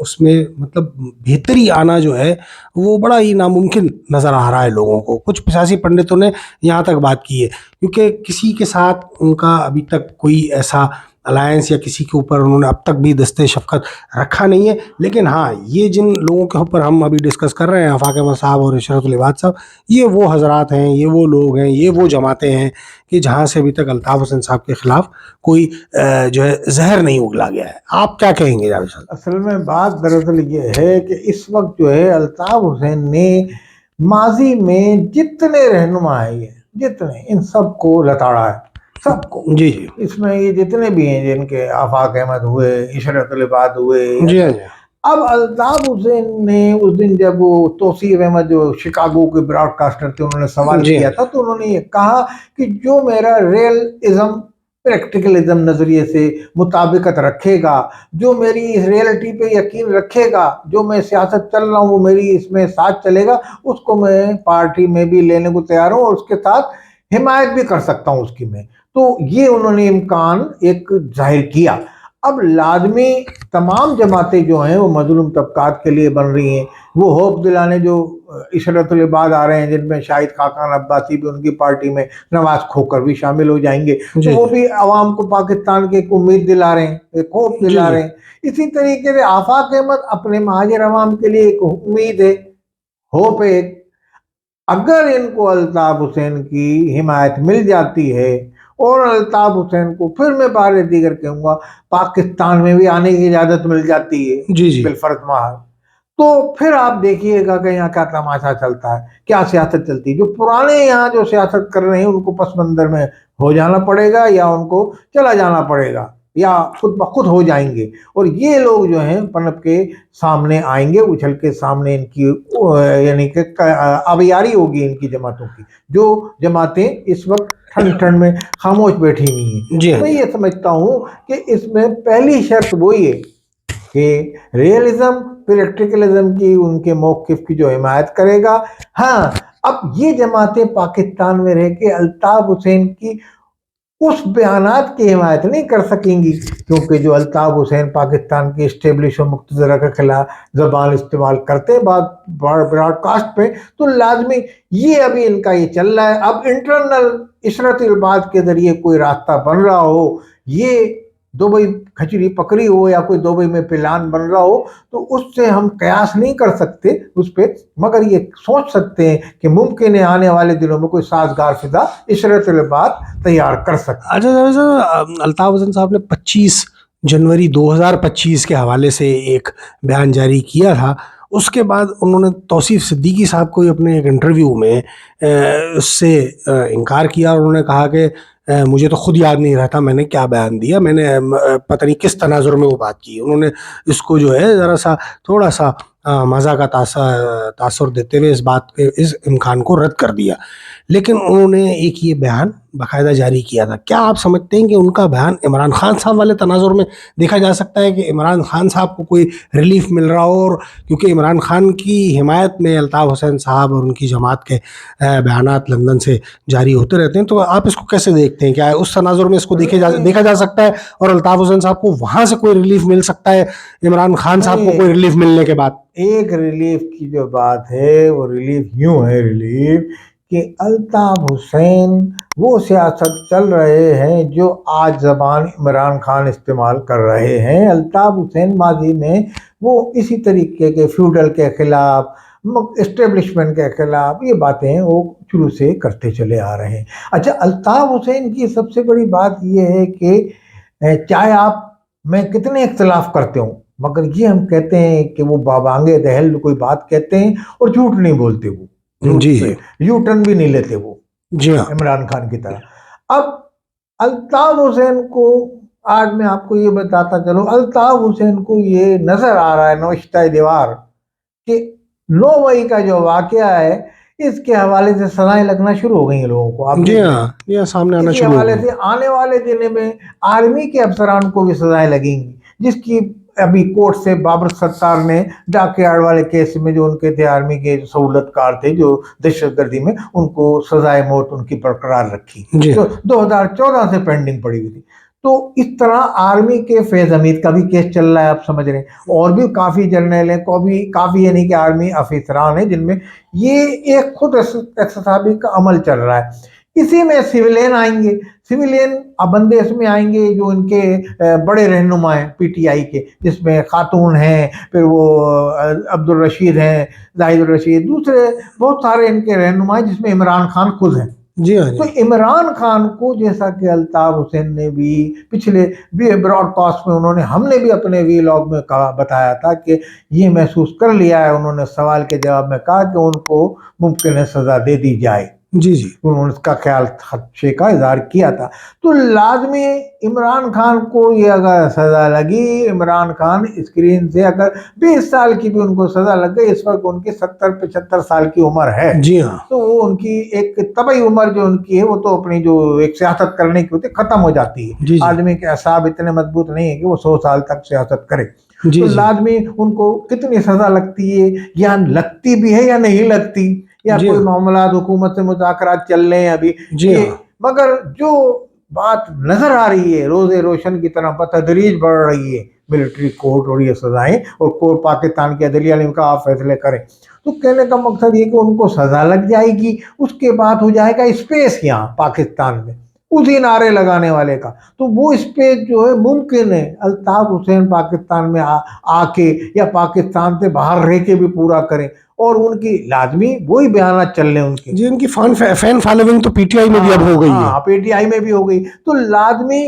اس میں مطلب بہتری آنا جو ہے وہ بڑا ہی ناممکن نظر آ رہا ہے لوگوں کو. کچھ سیاسی پنڈتوں نے یہاں تک بات کی ہے کیونکہ کسی کے ساتھ ان کا ابھی تک کوئی ایسا الائنس یا کسی کے اوپر انہوں نے اب تک بھی دست شفقت رکھا نہیں ہے. لیکن ہاں یہ جن لوگوں کے اوپر ہم ابھی ڈسکس کر رہے ہیں آفاق احمد صاحب اور اشرت العباد صاحب, یہ وہ حضرات ہیں, یہ وہ لوگ ہیں, یہ وہ جماعتیں ہیں کہ جہاں سے ابھی تک الطاف حسین صاحب کے خلاف کوئی جو ہے زہر نہیں اگلا گیا ہے. آپ کیا کہیں گے جاوید صاحب؟ اصل میں بات دراصل یہ ہے کہ اس وقت جو ہے الطاف حسین نے ماضی میں جتنے رہنما ہیں جتنے ان سب کو لتاڑا ہے, سب کو. جی جی اس میں یہ جتنے بھی ہیں جن کے آفاق احمد ہوئے, عشرت العباد ہوئے, جی ہاں جی اب الطاف حسین نے اس دن جب وہ توصیف احمد جو شکاگو کے براڈ کاسٹر تھے انہوں نے سوال جی کیا تھا تو انہوں نے یہ کہا کہ جو میرا ریئلزم پریکٹیکلزم نظریے سے مطابقت رکھے گا, جو میری اس ریئلٹی پہ یقین رکھے گا, جو میں سیاست چل رہا ہوں وہ میری اس میں ساتھ چلے گا, اس کو میں پارٹی میں بھی لینے کو تیار ہوں اور اس کے ساتھ حمایت بھی کر سکتا ہوں اس کی میں. تو یہ انہوں نے امکان ایک ظاہر کیا. اب لازمی تمام جماعتیں جو ہیں وہ مظلوم طبقات کے لیے بن رہی ہیں. وہ ہوپ دلانے جو عشرت العباد آ رہے ہیں جن میں شاہد خاقان عباسی بھی ان کی پارٹی میں, نواز کھوکر بھی شامل ہو جائیں گے, تو وہ بھی عوام کو پاکستان کی ایک امید دلا رہے ہیں, ایک ہوپ دلا رہے ہیں. اسی طریقے سے آفاق احمد اپنے مہاجر عوام کے لیے ایک امید ہے, ہوپ ہے. اگر ان کو الطاف حسین کی حمایت مل جاتی ہے اور الطاف حسین کو پھر میں بار دیگر کہوں گا پاکستان میں بھی آنے کی اجازت مل جاتی ہے جی بالفرض محال, تو پھر آپ دیکھیے گا کہ یہاں کیا تماشا چلتا ہے, کیا سیاست چلتی ہے. جو پرانے یہاں جو سیاست کر رہے ہیں ان کو پس منظر میں ہو جانا پڑے گا یا ان کو چلا جانا پڑے گا یا خود بخود ہو جائیں گے, اور یہ لوگ جو ہیں پنپ کے سامنے آئیں گے, اچھل کے سامنے ان کی یعنی کہ آبیاری ہوگی ان کی جماعتوں کی, جو جماعتیں اس وقت ٹھنڈ ٹھنڈ میں خاموش بیٹھی ہوئی ہیں. جی ہاں میں یہ سمجھتا ہوں کہ اس میں پہلی شرط وہی ہے کہ ریئلزم پریکٹیکلزم کی ان کے موقف کی جو حمایت کرے گا. ہاں اب یہ جماعتیں پاکستان میں رہ کے الطاف حسین کی اس بیانات کی حمایت نہیں کر سکیں گی, کیونکہ جو الطاف حسین پاکستان کی اسٹیبلش و مقتدرہ کے خلاف زبان استعمال کرتے ہیں براڈ کاسٹ پہ, تو لازمی یہ ابھی ان کا یہ چل رہا ہے. اب انٹرنل عشرت العباد کے ذریعے کوئی راستہ بن رہا ہو, یہ دبئی کھچڑی پکڑی ہو یا کوئی دبئی میں پلان بن رہا ہو, تو اس سے ہم قیاس نہیں کر سکتے اس پہ, مگر یہ سوچ سکتے ہیں کہ ممکن ہے آنے والے دنوں میں کوئی سازگار فضا عشرت العباد تیار کر سکتے. اچھا الطاف حسین صاحب نے 25 جنوری 2025 کے حوالے سے ایک بیان جاری کیا تھا. اس کے بعد انہوں نے توصیف صدیقی صاحب کو اپنے ایک انٹرویو میں اس سے انکار کیا, اور انہوں نے کہا کہ مجھے تو خود یاد نہیں رہتا میں نے کیا بیان دیا, میں نے پتہ نہیں کس تناظر میں وہ بات کی. انہوں نے اس کو جو ہے ذرا سا تھوڑا سا مزہ کا تاثر دیتے ہوئے اس بات کے اس امکان کو رد کر دیا. لیکن انہوں نے ایک یہ بیان باقاعدہ جاری کیا تھا. کیا آپ سمجھتے ہیں کہ ان کا بیان عمران خان صاحب والے تناظر میں دیکھا جا سکتا ہے کہ عمران خان صاحب کو کوئی ریلیف مل رہا ہو, اور کیونکہ عمران خان کی حمایت میں الطاف حسین صاحب اور ان کی جماعت کے بیانات لندن سے جاری ہوتے رہتے ہیں, تو آپ اس کو کیسے دیکھتے ہیں؟ کیا اس تناظر میں اس کو دیکھا جا سکتا ہے اور الطاف حسین صاحب کو وہاں سے کوئی ریلیف مل سکتا ہے عمران خان صاحب کو کوئی ریلیف ملنے کے بعد؟ ایک ریلیف کی جو بات ہے وہ ریلیف یوں ہے ریلیف کہ الطاف حسین وہ سیاست چل رہے ہیں جو آج زبان عمران خان استعمال کر رہے ہیں. الطاف حسین ماضی میں وہ اسی طریقے کے فیوڈل کے خلاف اسٹیبلشمنٹ کے خلاف یہ باتیں وہ شروع سے کرتے چلے آ رہے ہیں. اچھا الطاف حسین کی سب سے بڑی بات یہ ہے کہ چاہے آپ میں کتنے اختلاف کرتے ہوں مگر یہ ہم کہتے ہیں کہ وہ بابانگے دہل کوئی بات کہتے ہیں اور جھوٹ نہیں بولتے, وہ جی یو ٹرن بھی نہیں لیتے وہ جی ہاں عمران خان کی طرح. اب الطاف حسین کو آج میں آپ کو یہ بتاتا چلوں, الطاف حسین کو یہ نظر آ رہا ہے نوشتہ دیوار کہ 9 مئی کا جو واقعہ ہے اس کے حوالے سے سزائیں لگنا شروع ہو گئی ہیں لوگوں کو. آپ جی ہاں یہ سامنے آنا اسی شروع ہو حوالے گیا. سے آنے والے دن میں آرمی کے افسران کو بھی سزائیں لگیں گی, جس کی ابھی کورٹ سے بابر ستار نے ڈاک یارڈ والے کیس میں جو ان کے تھے آرمی کے سہولت کار تھے جو دہشت گردی میں, ان کو سزائے موت ان کی برقرار رکھی جی جو 2014 سے پینڈنگ پڑی ہوئی تھی. تو اس طرح آرمی کے فیض حمید کا بھی کیس چل رہا ہے، آپ سمجھ رہے ہیں، اور بھی کافی جرنیل ہیں، کافی یعنی کہ آرمی افسران ہیں جن میں یہ ایک خود احتسابی کا عمل چل رہا ہے۔ اسی میں سویلین آئیں گے، سویلین بندے اس میں آئیں گے جو ان کے بڑے رہنما ہیں پی ٹی آئی کے، جس میں خاتون ہیں، پھر وہ عبدالرشید ہیں، زاہد الرشید، دوسرے بہت سارے ان کے رہنما ہیں، جس میں عمران خان خود ہیں۔ جی ہاں تو جی عمران خان کو جیسا کہ الطاف حسین نے بھی پچھلے براڈ کاسٹ میں ہم نے بھی اپنے وی لاگ میں بتایا تھا کہ یہ محسوس کر لیا ہے، انہوں نے سوال کے جواب میں کہا کہ ان کو ممکن ہے سزا دے دی جائے، جی جی انہوں نے اس کا خیال خدشے کا اظہار کیا تھا۔ تو لازمی عمران خان کو یہ اگر سزا لگی، عمران خان اسکرین سے اگر 20 سال کی بھی ان کو سزا لگ گئی، اس وقت ان کی 70-75 سال کی عمر ہے، جی ہاں تو وہ ان کی ایک طبعی عمر جو ان کی ہے، وہ تو اپنی جو ایک سیاست کرنے کی ہوتی ہے ختم ہو جاتی ہے۔ جی جی آدمی کے اعصاب اتنے مضبوط نہیں ہے کہ وہ 100 سال تک سیاست کرے، جی تو جی لازمی ان کو کتنی سزا لگتی ہے، یا لگتی بھی ہے یا نہیں لگتی، یا جی کوئی ہاں معاملات حکومت سے مذاکرات چل رہے ہیں ابھی جی یہ، ہاں مگر جو بات نظر آ رہی ہے روز روشن کی طرح بتدریج بڑھ رہی ہے، ملٹری کورٹ اور یہ سزائیں، اور کورٹ پاکستان کی عدلیہ نے کہا آپ فیصلے کریں، تو کہنے کا مقصد یہ کہ ان کو سزا لگ جائے گی، اس کے بعد ہو جائے گا اسپیس یہاں پاکستان میں اسی نعرے لگانے والے کا، تو وہ اسپیس جو ہے ممکن ہے الطاف حسین پاکستان میں آ کے یا پاکستان سے باہر رہ کے بھی پورا کریں، اور ان کی لازمی وہی بیانات چل رہے ہیں ان کے۔ جی ان کی فین فالوئنگ تو پی ٹی آئی میں بھی اب ہو گئی ہے۔ ہاں پی ٹی آئی میں بھی ہو گئی، تو لازمی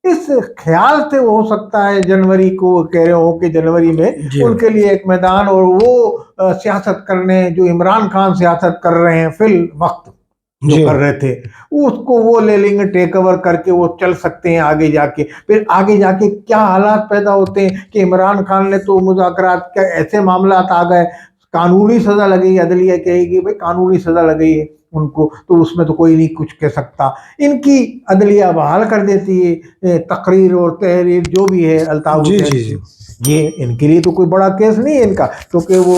اس خیال سے ہو سکتا ہے جنوری کو کہہ رہے ہو کہ جنوری میں جی ان کے لیے ایک میدان، اور وہ سیاست کرنے جو عمران خان سیاست کر رہے ہیں فی الوقت جو جی کر رہے تھے، اس کو وہ لے لیں گے ٹیک اوور کر کے، وہ چل سکتے ہیں آگے جا کے۔ پھر آگے جا کے کیا حالات پیدا ہوتے ہیں کہ عمران خان نے تو مذاکرات کے ایسے معاملات آ گئے، قانونی سزا لگی، عدلیہ کہے گی بھائی قانونی سزا لگی ہے ان کو، تو اس میں تو کوئی نہیں کچھ کہہ سکتا، ان کی عدلیہ بحال کر دیتی ہے، تقریر اور تحریر جو بھی ہے الطاف جی حسین جی کی، جی یہ ان کے لیے تو کوئی بڑا کیس نہیں ہے ان کا، کیونکہ وہ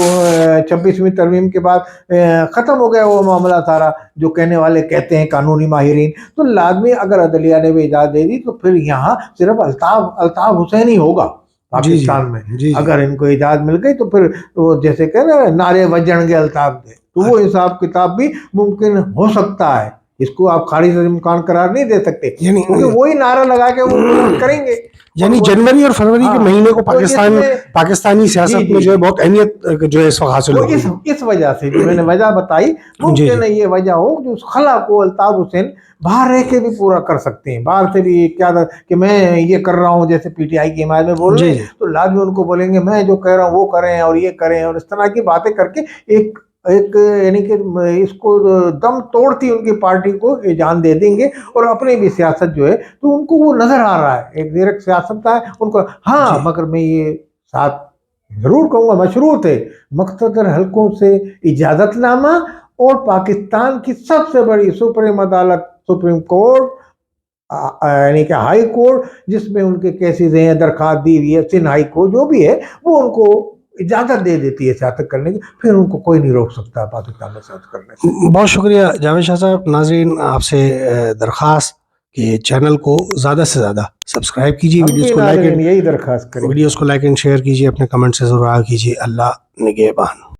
26ویں ترمیم کے بعد ختم ہو گیا وہ معاملہ سارا، جو کہنے والے کہتے ہیں قانونی ماہرین۔ تو لازمی اگر عدلیہ نے بھی اجازت دے دی تو پھر یہاں صرف الطاف حسین ہی ہوگا جی جی پاکستان میں، جی جی اگر ان کو اجازت مل گئی تو پھر وہ جیسے کہ نا نعرے وجن گے الطاف دے، تو وہ حساب کتاب بھی ممکن ہو سکتا ہے، اس کو آپ خارج امکان قرار نہیں دے سکتے، یعنی کیونکہ وہی نعرہ لگا کے وہ کریں گے۔ یعنی جنوری اور فروری کے مہینے کو تو اس میں پاکستانی سیاست میں جو ہے بہت اہمیت جو ہے اس وقت حاصل وہ ہو گئی۔ اس وجہ سے جو میں نے وجہ بتائی، جی ممکن جی ہے یہ وجہ ہو جو اس خلا کو الطاف حسین باہر رہ کے بھی پورا کر سکتے ہیں، باہر سے بھی کیا کہ میں یہ کر رہا ہوں جیسے پی ٹی آئی کی حمایت میں بول رہے جی ہیں، جی تو لازمی ان کو بولیں گے میں جو کہہ رہا ہوں وہ کریں اور یہ کریں، اور اس طرح کی باتیں کر کے ایک یعنی کہ اس کو دم توڑتی ان کی پارٹی کو یہ جان دے دیں گے، اور اپنی بھی سیاست جو ہے تو ان کو وہ نظر آ رہا ہے ایک ڈائریکٹ سیاست ہے ان کو۔ ہاں جی مگر میں یہ ساتھ ضرور کہوں گا مشروط ہے مختصر حلقوں سے اجازت نامہ، اور پاکستان کی سب سے بڑی سپریم عدالت سپریم کورٹ یعنی کہ ہائی کورٹ جس میں ان کے کیسز ہیں، درخواست دی ہوئی ہے، سندھ ہائی کورٹ جو بھی ہے وہ ان کو اجازت دے دیتی ہے سیاست کرنے کی، پھر ان کو کوئی نہیں روک سکتا پاکستان میں سیاست کرنے سے۔ بہت شکریہ جاوید شاہ صاحب۔ ناظرین آپ سے درخواست کہ چینل کو زیادہ سے زیادہ سبسکرائب کیجیے، ہم ویڈیوز بھی کو لائک ناظرین یہی درخواست کریں گے۔ اینڈ شیئر کیجیے، اپنے کمنٹ سے ضرور آگاہ کیجیے۔ اللہ نگہبان۔